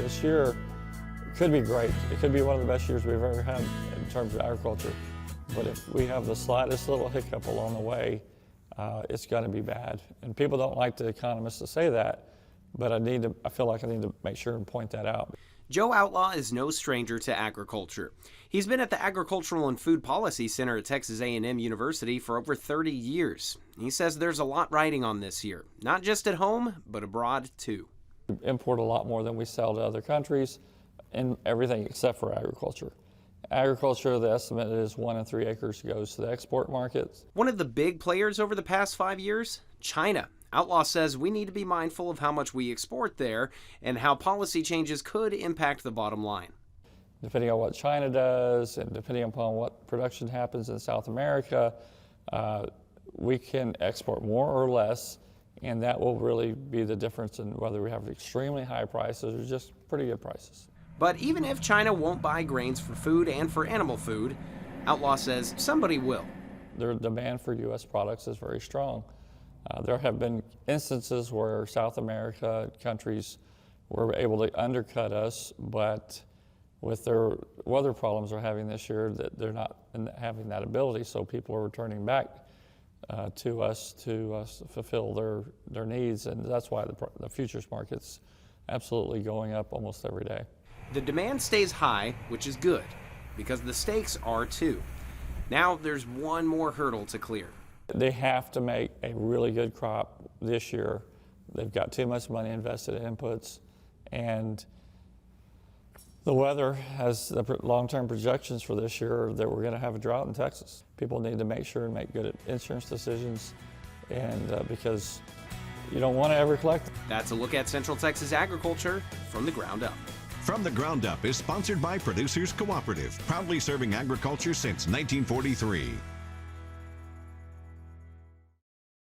this year could be great. It could be one of the best years we've ever had in terms of agriculture. But if we have the slightest little hiccup along the way, it's going to be bad. And people don't like the economists to say that, but I feel like I need to make sure and point that out. Joe Outlaw is no stranger to agriculture. He's been at the Agricultural and Food Policy Center at Texas A&M University for over 30 years. He says there's a lot riding on this year, not just at home, but abroad too. We import a lot more than we sell to other countries, and everything except for agriculture. Agriculture, the estimate is 1 in 3 acres goes to the export markets. One of the big players over the past 5 years, China. Outlaw says we need to be mindful of how much we export there and how policy changes could impact the bottom line. Depending on what China does and depending upon what production happens in South America, we can export more or less, and that will really be the difference in whether we have extremely high prices or just pretty good prices. But even if China won't buy grains for food and for animal food, Outlaw says somebody will. Their demand for U.S. products is very strong. There have been instances where South America countries were able to undercut us, but with their weather problems they're having this year, that they're not having that ability, so people are returning back to us to fulfill their needs, and that's why the futures market's absolutely going up almost every day. The demand stays high, which is good, because the stakes are too. Now there's one more hurdle to clear. They have to make a really good crop this year. They've got too much money invested in inputs, and the weather has the long-term projections for this year that we're going to have a drought in Texas. People need to make sure and make good insurance decisions, and because you don't want to ever collect. That's a look at Central Texas agriculture from the ground up. From the Ground Up is sponsored by Producers Cooperative, proudly serving agriculture since 1943.